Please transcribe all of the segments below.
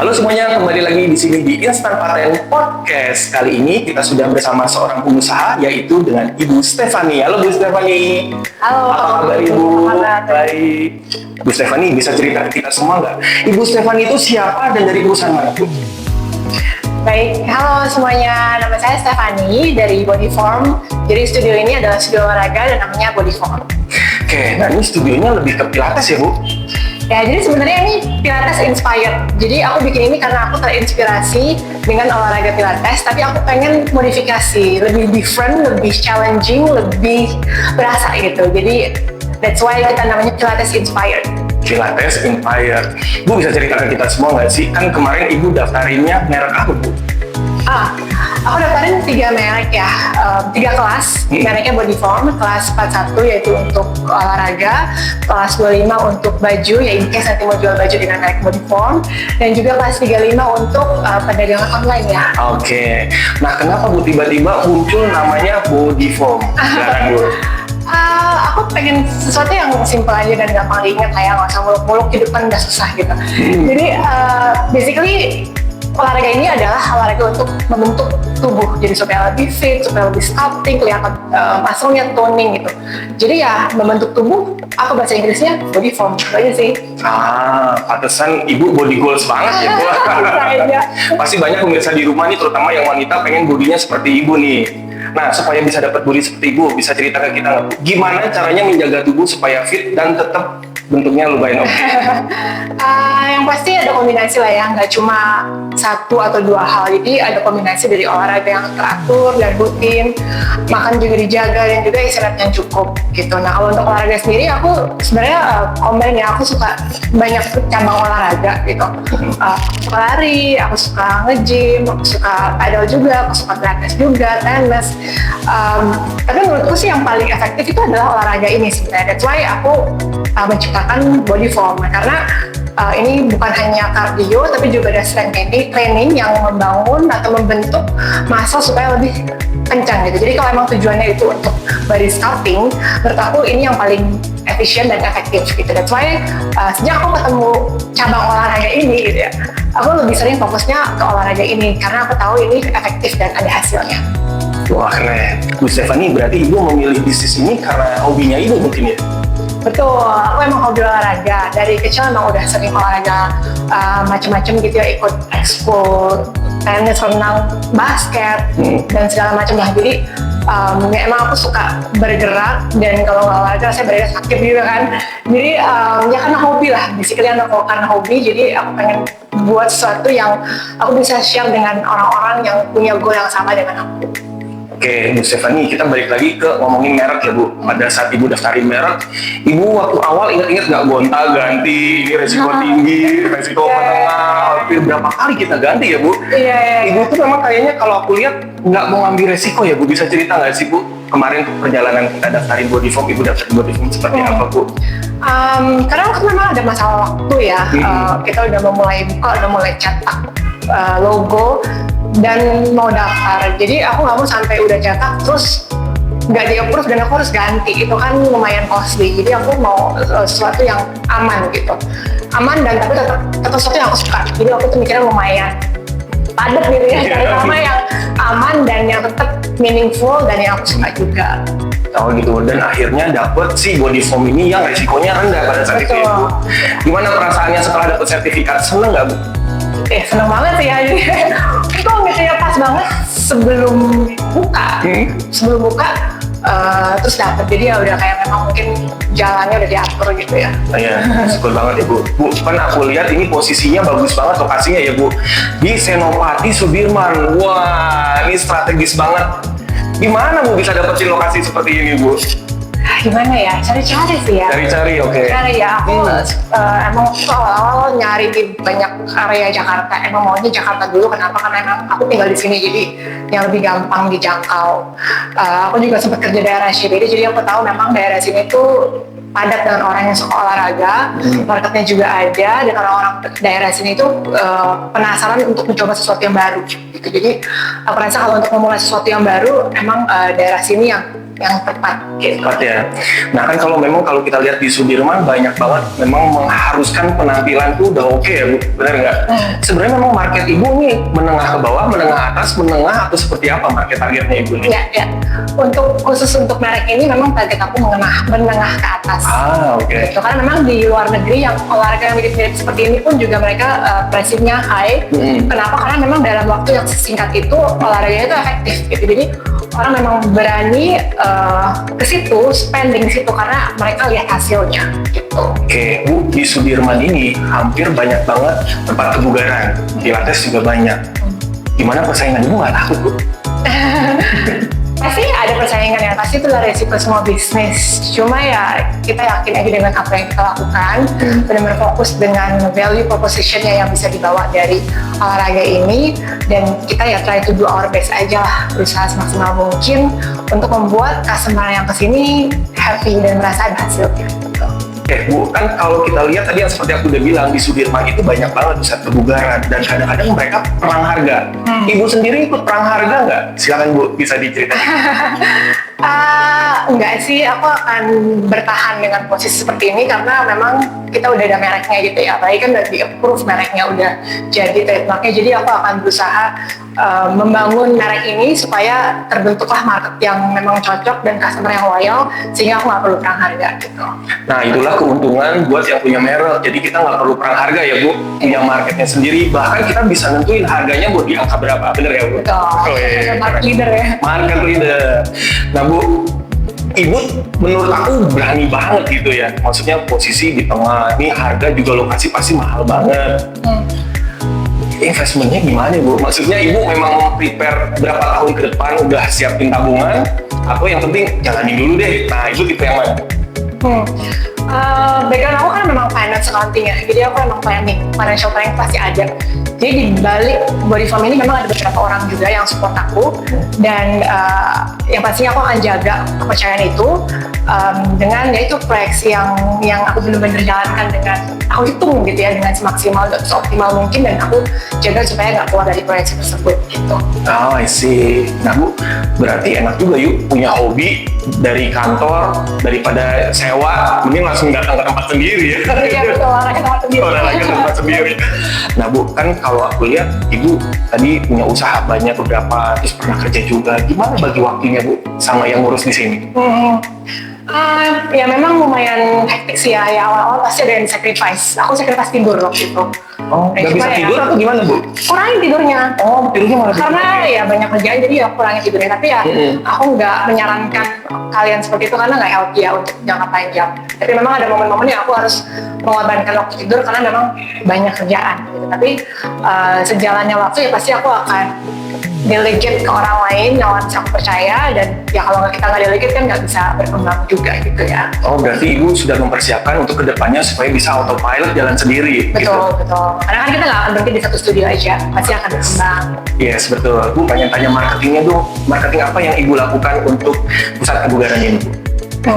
Halo semuanya, kembali lagi di sini di Instant Paten Podcast. Kali ini kita sudah bersama seorang pengusaha, yaitu dengan Ibu Stephanie. Halo Bu Stephanie. Halo. Apa kabar Ibu? Baik. Bu Stephanie, bisa cerita ke kita semua nggak? Ibu Stephanie itu siapa dan dari perusahaan mana Bu? Baik, halo semuanya. Nama saya Stephanie dari Bodyform. Jadi studio ini adalah studio olahraga dan namanya Bodyform. Oke, nah ini studionya lebih ke Pilates ya Bu? Ya, jadi sebenarnya ini Pilates inspired. Jadi aku bikin ini karena aku terinspirasi dengan olahraga Pilates, tapi aku pengen modifikasi, lebih different, lebih challenging, lebih berasa gitu. Jadi that's why kita namanya Pilates inspired. Pilates Inspired. Bu bisa cerita ke kita semua nggak sih? Kan kemarin Ibu daftarinnya merek apa Bu? Aku daftarin 3 merek ya, 3 kelas. Mereknya Bodyform, kelas 41 yaitu untuk olahraga, kelas 25 untuk baju, ya in case nanti mau jual baju dengan merek Bodyform, dan juga kelas 35 untuk perdagangan online ya. Oke. Nah kenapa Bu tiba-tiba muncul namanya Bodyform? Silakan Bu. Aku pengen sesuatu yang simpel aja dan gampang diingat lah ya, nggak usah muluk-muluk, hidup kan udah susah gitu. Jadi basically olahraga ini adalah olahraga untuk membentuk tubuh, jadi supaya lebih fit, supaya lebih sculpting, kelihatan muscle-nya toning gitu. Jadi ya membentuk tubuh, aku bahasa Inggrisnya Bodyform, itu aja sih. Pantesan Ibu body goals banget ya Bu. Pasti banyak pemirsa di rumah nih, terutama yang wanita pengen bodinya seperti Ibu nih. Nah, supaya bisa dapat body seperti Ibu, bisa cerita ke kita nggak Bu? Gimana caranya menjaga tubuh supaya fit dan tetap bentuknya lumayan oke? Yang pasti ada kombinasi lah ya, nggak cuma 1 atau 2 hal. Jadi ada kombinasi dari olahraga yang teratur dan rutin, makan juga dijaga, dan juga istirahat yang cukup gitu. Nah, kalau untuk olahraga sendiri, aku sebenarnya combine ya, aku suka banyak cabang olahraga gitu. Aku suka lari, aku suka nge-gym, aku suka padel juga, aku suka pilates juga, tenis. Tapi menurutku sih yang paling efektif itu adalah olahraga ini sebenarnya. That's why aku menciptakan Bodyform, karena ini bukan hanya kardio tapi juga ada strength training yang membangun atau membentuk muscle supaya lebih kencang gitu. Jadi kalau emang tujuannya itu untuk body sculpting, menurut aku ini yang paling efisien dan efektif gitu. That's why sejak aku ketemu cabang olahraga ini gitu ya, aku lebih sering fokusnya ke olahraga ini karena aku tahu ini efektif dan ada hasilnya. Wah keren. Bu Stephanie, berarti Ibu memilih bisnis ini karena hobinya Ibu mungkin ya? Betul, aku emang hobi olahraga. Dari kecil emang udah sering olahraga macam-macam gitu ya, ikut ekskul, tenis, renang, basket, dan segala macam lah. Jadi emang aku suka bergerak, dan kalau nggak olahraga saya bergerak sakit gitu kan. Jadi ya karena hobi lah, basically aku karena hobi, jadi aku pengen buat sesuatu yang aku bisa share dengan orang-orang yang punya goal yang sama dengan aku. Oke, Bu Stephanie, kita balik lagi ke ngomongin merek ya Bu. Pada saat Ibu daftarin merek, Ibu waktu awal ingat-ingat nggak gonta-ganti, ini resiko tinggi, resiko menengah, hampir berapa kali kita ganti ya Bu? Iya. Ibu tuh memang kayaknya kalau aku lihat nggak mau ngambil resiko ya Bu. Bisa cerita nggak sih Bu? Kemarin perjalanan kita daftarin Bodyform, Ibu daftarin Bodyform seperti apa Bu? Karena waktu memang ada masalah waktu ya, kita udah mulai buka, udah mulai cetak logo dan mau daftar. Jadi aku nggak mau sampai udah cetak terus nggak di-approve dan aku harus ganti. Itu kan lumayan costly. Jadi aku mau sesuatu yang aman gitu, aman dan tapi tetap sesuatu yang aku suka. Jadi aku tuh mikirnya lumayan padat gitu ya, cari nama yang aman dan yang tetap meaningful dan yang aku suka juga. Oh gitu, dan akhirnya dapet si Bodyform ini yang resikonya rendah pada saat itu ya Bu. Gimana perasaannya setelah dapet sertifikat? Seneng nggak Bu? Seneng banget sih ya, itu ngetnya pas banget sebelum buka, terus dapet, jadi ya udah kayak memang mungkin jalannya udah diatur gitu ya. Iya, syukur banget ya Bu. Bu, kan aku lihat ini posisinya bagus banget lokasinya ya Bu, di Senopati Sudirman. Wah, ini strategis banget. Gimana Bu bisa dapetin lokasi seperti ini Bu? Gimana ya, cari-cari sih ya. Cari-cari, oke. Cari ya, aku emang awal-awal nyari di banyak area Jakarta. Emang maunya Jakarta dulu, kenapa? Karena emang aku tinggal di sini, jadi yang lebih gampang dijangkau. Aku juga sempat kerja daerah CBD, jadi aku tahu memang daerah sini tuh padat dengan orang yang suka olahraga, marketnya juga ada, dan orang-orang daerah sini tuh penasaran untuk mencoba sesuatu yang baru gitu. Jadi aku rasa kalau untuk memulai sesuatu yang baru, emang daerah sini yang yang tepat gitu. Tepat ya. Nah kan kalau kita lihat di Sudirman banyak banget memang mengharuskan penampilan tuh udah oke ya Bu, benar nggak? Sebenarnya memang market Ibu nih menengah ke bawah, menengah atas, menengah atau seperti apa market targetnya Ibu nih? Ya. Khusus untuk merek ini memang target aku menengah ke atas. Oke. Gitu. Karena memang di luar negeri yang olahraga yang mirip-mirip seperti ini pun juga mereka pricing-nya high. Kenapa? Karena memang dalam waktu yang singkat itu olahraganya itu efektif gitu. Jadi orang memang berani ke situ, spending situ karena mereka lihat hasilnya gitu. Oke, Bu, di Sudirman ini hampir banyak banget tempat kebugaran. Pilates juga banyak. Gimana persaingan Ibu nggak takut, Bu? Pasti ada persaingan ya, pasti itu adalah resiko semua bisnis. Cuma ya kita yakin aja dengan apa yang kita lakukan, benar-benar fokus dengan value proposition-nya yang bisa dibawa dari olahraga ini, dan kita ya try to do our best aja lah, berusaha semaksimal mungkin untuk membuat customer yang kesini happy dan merasa ada hasilnya. Bu, kan kalau kita lihat tadi yang seperti aku udah bilang, di Sudirman itu banyak banget pusat kebugaran dan kadang-kadang mereka perang harga. Ibu sendiri ikut perang harga nggak? Silakan Bu, bisa diceritain. Enggak sih, aku akan bertahan dengan posisi seperti ini karena memang kita udah ada mereknya gitu ya, apalagi kan udah di-approve mereknya, udah jadi trademarknya, jadi aku akan berusaha membangun merek ini supaya terbentuklah market yang memang cocok dan customer yang loyal, sehingga aku nggak perlu perang harga gitu. Nah itulah keuntungan buat yang punya merek, jadi kita nggak perlu perang harga ya Bu, punya marketnya sendiri, bahkan kita bisa nentuin harganya buat di angka berapa, bener ya Bu? Betul, market leader ya. Market leader. Nah Bu, Ibu menurut aku berani banget gitu ya, maksudnya posisi di tengah, ini harga juga lokasi pasti mahal banget. Investmentnya gimana Bu? Maksudnya Ibu memang prepare berapa tahun ke depan, udah siapin tabungan, atau yang penting jalanin dulu deh? Nah Ibu tipe yang mana? Background aku kan memang finance accounting ya, jadi aku memang financial planning pasti ada. Jadi di balik Body Farm ini memang ada beberapa orang juga yang support aku, dan yang pastinya aku akan jaga kepercayaan itu dengan yaitu proyeksi yang aku benar-benar jalankan dengan aku hitung gitu ya, dengan semaksimal dan seoptimal mungkin, dan aku jaga supaya nggak keluar dari proyeksi tersebut gitu. Oh, I see. Nah Bu, berarti enak juga yuk punya hobi dari kantor, daripada sewa, mending langsung datang ke tempat sendiri ya. Iya betul, olahraga tempat sendiri. Olahraga tempat sendiri. Nah Bu, kan kalau aku lihat Ibu tadi punya usaha banyak beberapa, terus pernah kerja juga. Gimana bagi waktunya Bu sama yang ngurus di sini? Ya memang lumayan hektik sih ya, awal-awal pasti ada yang sacrifice. Aku sacrifice tidur waktu itu. Oh, nggak bisa tidur atau gimana Bu? Kurangin tidurnya. Oh, tidurnya malah Karena ya banyak kerjaan, jadi ya kurangin tidurnya. Tapi ya aku nggak menyarankan kalian seperti itu karena nggak healthy ya untuk jangka panjang. Tapi memang ada momen-momen yang aku harus mengorbankan waktu tidur karena memang banyak kerjaan. Gitu. Tapi sejalannya waktu ya pasti aku akan delegate ke orang lain yang bisa aku percaya, dan ya kalau kita nggak delegate kan nggak bisa berkembang juga gitu ya. Oh, berarti Ibu sudah mempersiapkan untuk kedepannya supaya bisa autopilot jalan sendiri. Betul, betul. Karena kan kita nggak akan berhenti di satu studio aja, pasti akan berkembang. Yes, betul. Bu, tanya marketingnya tuh, marketing apa yang Ibu lakukan untuk pusat kebugaran ini Bu?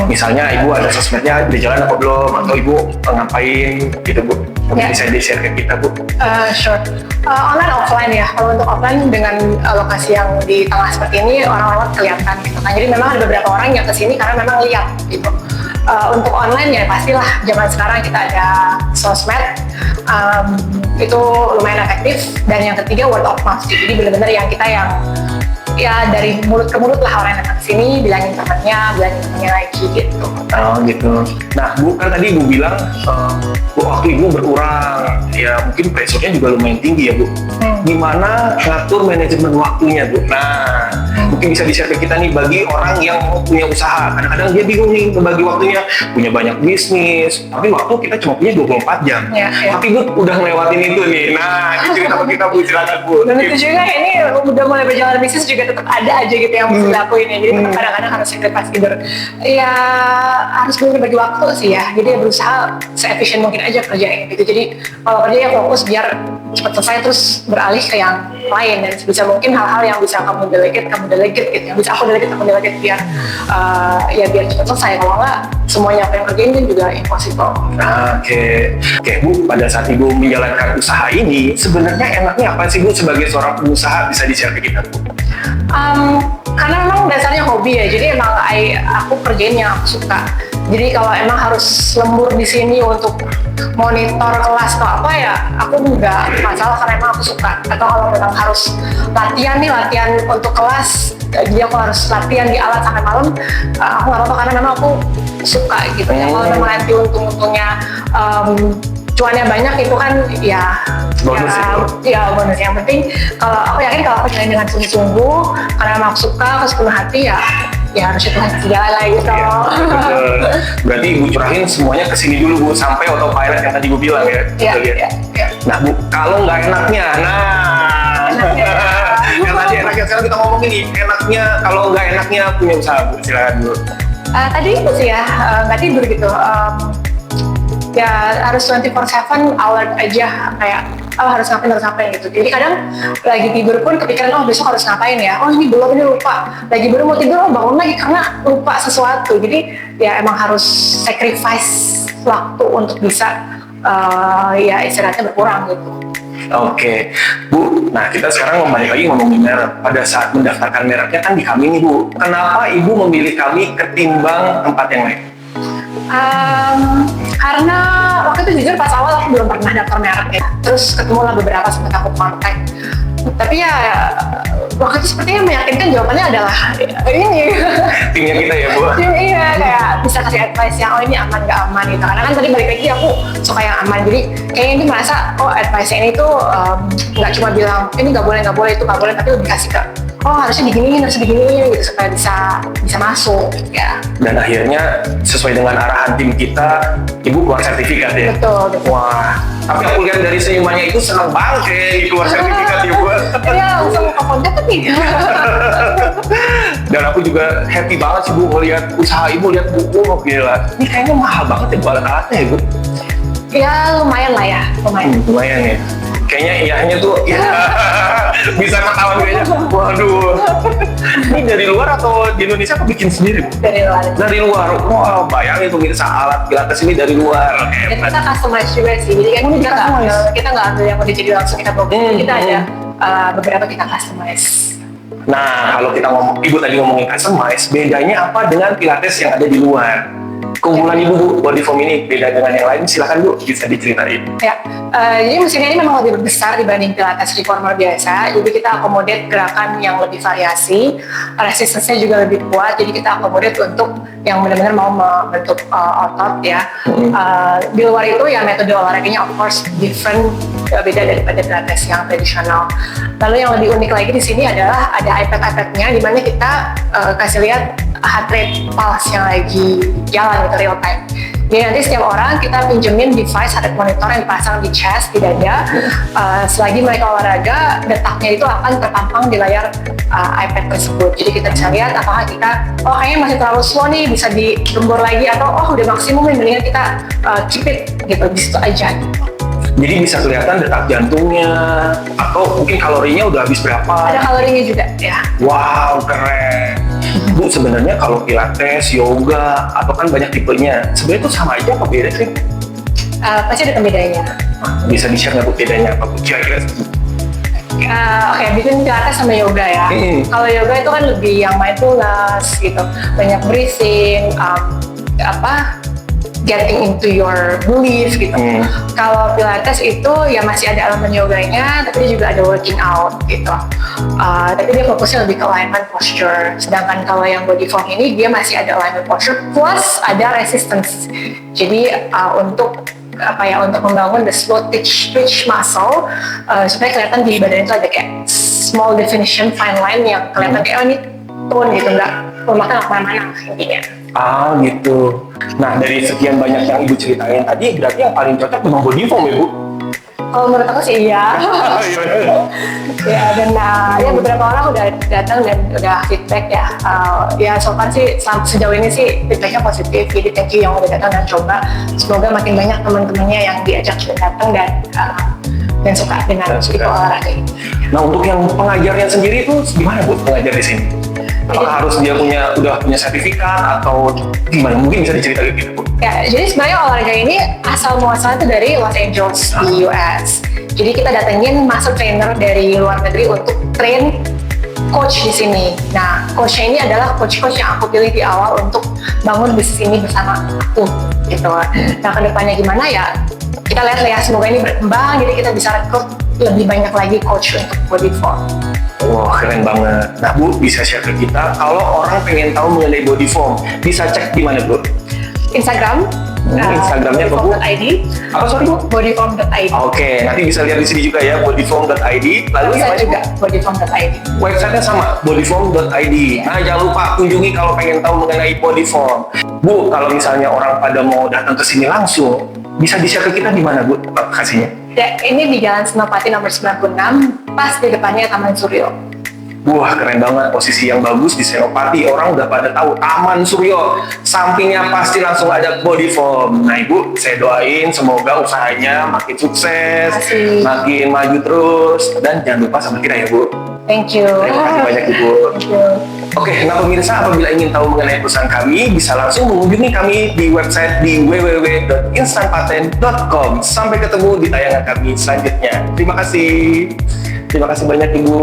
Misalnya Ibu ada sosmednya di jalan apa belum, atau Ibu ngapain gitu Bu? Mungkin bisa di-share ke kita Bu. Sure. Online offline ya. Kalau untuk offline dengan lokasi yang di tengah seperti ini, orang-orang kelihatan gitu kan. Jadi memang ada beberapa orang yang kesini karena memang lihat gitu. Untuk online ya pastilah zaman sekarang kita ada sosmed, itu lumayan efektif, dan yang ketiga word of mouth. Jadi benar-benar yang kita yang ya dari mulut ke mulut lah, orang yang datang ke sini bilangin temannya lagi gitu. Oh gitu. Nah Bu, kan tadi Ibu bilang Bu, waktu Ibu berkurang, ya mungkin pressure-nya juga lumayan tinggi ya Bu. Gimana ngatur manajemen waktunya Bu? Nah, mungkin bisa di-share ke kita nih bagi orang yang punya usaha. Kadang-kadang dia bingung nih membagi waktunya, punya banyak bisnis, tapi waktu kita cuma punya 24 jam. Ya. Tapi Bu udah ngelewatin itu nih. Nah, cerita ke kita Bu, silakan Bu. Dan itu juga ini udah mulai berjalan bisnis juga tetap ada aja gitu yang mesti dilakuin ya. Jadi tetap kadang-kadang harus sacrifice tidur. Ya harus bagi waktu sih ya. Jadi berusaha se-efisien mungkin aja kerjain gitu. Jadi kalau kerja ya fokus biar cepat selesai, terus beralih ke yang lain, dan sebisa mungkin hal-hal yang bisa kamu delegate gitu. Yang bisa aku delegate biar ya biar cepat selesai. Kalau nggak semuanya apa yang kerjain kan juga impossible. Oke Bu, pada saat Ibu menjalankan usaha ini, sebenarnya enaknya apa sih Bu sebagai seorang pengusaha, bisa di-share ke kita Bu? karena memang dasarnya hobi ya, jadi emang aku kerjain yang aku suka. Jadi kalau emang harus lembur di sini untuk monitor kelas atau apa ya, aku nggak masalah karena emang aku suka. Atau kalau memang harus latihan untuk kelas, jadi aku harus latihan di alat sampai malam, aku nggak apa-apa karena memang aku suka gitu ya. Kalau memang nanti untung-untungnya cuannya banyak itu kan ya bonus ya bonus. Yang penting kalau aku yakin kalau aku jalan dengan sungguh-sungguh karena memang aku suka, aku sepenuh hati ya harus itu segala lah gitu. Iya, betul. Berarti Ibu curahin semuanya kesini dulu Bu, sampai autopilot yang tadi Ibu bilang ya. Iya, Betul, iya. Nah Bu, kalau nggak enaknya, yang tadi enaknya, sekarang kita ngomongin nih, enaknya, kalau nggak enaknya punya usaha Bu, silakan Bu. Tadi itu sih ya, nggak tidur gitu. Ya harus 24/7 alert aja, kayak harus ngapain gitu. Jadi kadang lagi tidur pun kepikiran besok harus ngapain ya, ini belum, ini lupa. Lagi baru mau tidur bangun lagi karena lupa sesuatu. Jadi ya emang harus sacrifice waktu untuk bisa ya istirahatnya berkurang gitu. Oke, Bu. Nah, kita sekarang kembali lagi ngomongin merek. Pada saat mendaftarkan mereknya kan di kami nih Bu. Kenapa Ibu memilih kami ketimbang tempat yang lain? Karena waktu itu jujur pas awal aku belum pernah daftar merek ya. Terus ketemulah beberapa sempat aku kontak. Tapi ya waktu itu sepertinya meyakinkan jawabannya adalah ini. Timnya kita ya Bu? Iya, kayak bisa kasih advice yang ini aman gak aman gitu. Karena kan tadi balik lagi aku suka yang aman. Jadi kayaknya ini merasa advice ini tuh gak cuma bilang ini gak boleh, itu gak boleh. Tapi lebih kasih ke harusnya diginiin gitu supaya bisa masuk ya. Dan akhirnya sesuai dengan arahan tim kita, Ibu keluar sertifikat ya? Betul. Wah, tapi aku lihat dari senyumannya itu senang banget kayak keluar sertifikat Ibu. Iya, langsung ke kontak nih. Dan aku juga happy banget sih Bu melihat usaha Ibu, lihat Bu, gila. Ini kayaknya mahal banget ya Bu alat-alatnya ya Bu? Ya lumayan lah ya, lumayan ya. Kayaknya iyahnya tuh bisa ketahuan kayaknya. Waduh. Ini dari luar atau di Indonesia aku bikin sendiri Bu? Dari luar. Dari luar. Wah, bayangin pemirsa alat pilates ini dari luar. Ya, kita customize juga sih. Jadi kan kita nggak ambil yang udah jadi langsung kita bawa. Kita ada beberapa kita customize. Nah, kalau kita Ibu tadi ngomongin customize, bedanya apa dengan pilates yang ada di luar? Keunggulan Ibu Bu, body form ini beda dengan yang lain, silakan Bu, bisa diceritain. Ya, jadi mesinnya ini memang lebih besar dibanding pilates reformer biasa. Jadi kita akomodir gerakan yang lebih variasi, resistance-nya juga lebih kuat. Jadi kita akomodir untuk yang benar-benar mau membentuk otot ya. Di luar itu ya metode olahraganya of course different, beda daripada pilates yang tradisional. Lalu yang lebih unik lagi di sini adalah ada iPad-nya, di mana kita kasih lihat heart rate pulse yang lagi jalan gitu real time. Jadi nanti setiap orang kita pinjemin device heart rate monitor yang dipasang di chest, di dada. Selagi mereka olahraga, detaknya itu akan terpampang di layar iPad tersebut. Jadi kita bisa lihat apakah kita kayaknya masih terlalu slow nih, bisa digembur lagi, atau udah maksimum nih, mendingan kita keep it gitu, di situ aja gitu. Jadi bisa kelihatan detak jantungnya, atau mungkin kalorinya udah habis berapa? Ada kalorinya juga ya. Wow, keren. Bu, sebenarnya kalau pilates, yoga, atau kan banyak tipenya, sebenarnya itu sama aja apa beda sih? Pasti ada bedanya. Bisa di-share nggak Bu bedanya apa Bu? Kira-kira? Oke, bikin pilates sama yoga ya. Kalau yoga itu kan lebih yang mindfulness gitu, banyak breathing, getting into your belief gitu. Kalau pilates itu ya masih ada elemen yoganya, tapi dia juga ada working out gitu. Tapi dia fokusnya lebih ke alignment posture. Sedangkan kalau yang body form ini dia masih ada alignment posture plus ada resistance. Jadi untuk untuk membangun the slow twitch muscle supaya kelihatan di badan itu ada kayak small definition fine line yang kelihatan kayak ini tone gitu, nggak memakan kemana-mana intinya. Gitu. Nah, dari sekian banyak yang Ibu ceritain tadi, berarti yang paling cocok memang body form ya Bu? Kalau menurut aku sih iya. Ya, dan ya beberapa orang udah datang dan udah feedback ya. Ya so far sih sejauh ini sih feedbacknya positif. Jadi thank you yang udah datang dan coba. Semoga makin banyak teman-temannya yang diajak datang dan suka dengan tipe olahraga ini. Nah, untuk yang pengajarnya sendiri itu gimana Bu pengajar di sini? Apakah harus dia udah punya sertifikat atau gimana? Mungkin bisa diceritain gitu Bu? Ya, jadi sebenarnya olahraga ini asal muasalnya itu dari Los Angeles di US. Jadi kita datengin master trainer dari luar negeri untuk train coach di sini. Nah, coachnya ini adalah coach-coach yang aku pilih di awal untuk bangun bisnis ini bersama aku, gitu. Nah, kedepannya gimana ya? Kita lihat ya, semoga ini berkembang, jadi kita bisa rekrut lebih banyak lagi coach untuk body form. Wah, keren banget. Nah, Bu, bisa share ke kita kalau orang pengen tahu mengenai body form, bisa cek di mana, Bu? Instagram, Instagramnya apa, Bu? bodyform.id. Apa, sorry, Bu? Bodyform.id. Oke, nanti bisa lihat di sini juga ya, bodyform.id. Lalu Bisa yang juga bodyform.id. website-nya sama, bodyform.id. Nah, jangan lupa kunjungi kalau pengen tahu mengenai body form. Bu, kalau misalnya orang pada mau datang ke sini langsung, bisa di-share ke kita di mana, Bu, lokasinya? Ya, ini di Jalan Senopati nomor 96, pas di depannya Taman Suryo. Wah, keren banget, posisi yang bagus di Senopati. Orang udah pada tahu Taman Suryo, sampingnya pasti langsung ada body form. Nah, Ibu, saya doain semoga usahanya makin sukses, Makasih. makin maju terus, dan jangan lupa sama kita ya, Bu. Thank you. Terima kasih banyak, Ibu. Thank you. Oke, nah pemirsa, apabila ingin tahu mengenai perusahaan kami, bisa langsung mengunjungi kami di website di www.instantpatent.com. Sampai ketemu di tayangan kami selanjutnya. Terima kasih. Terima kasih banyak, Ibu.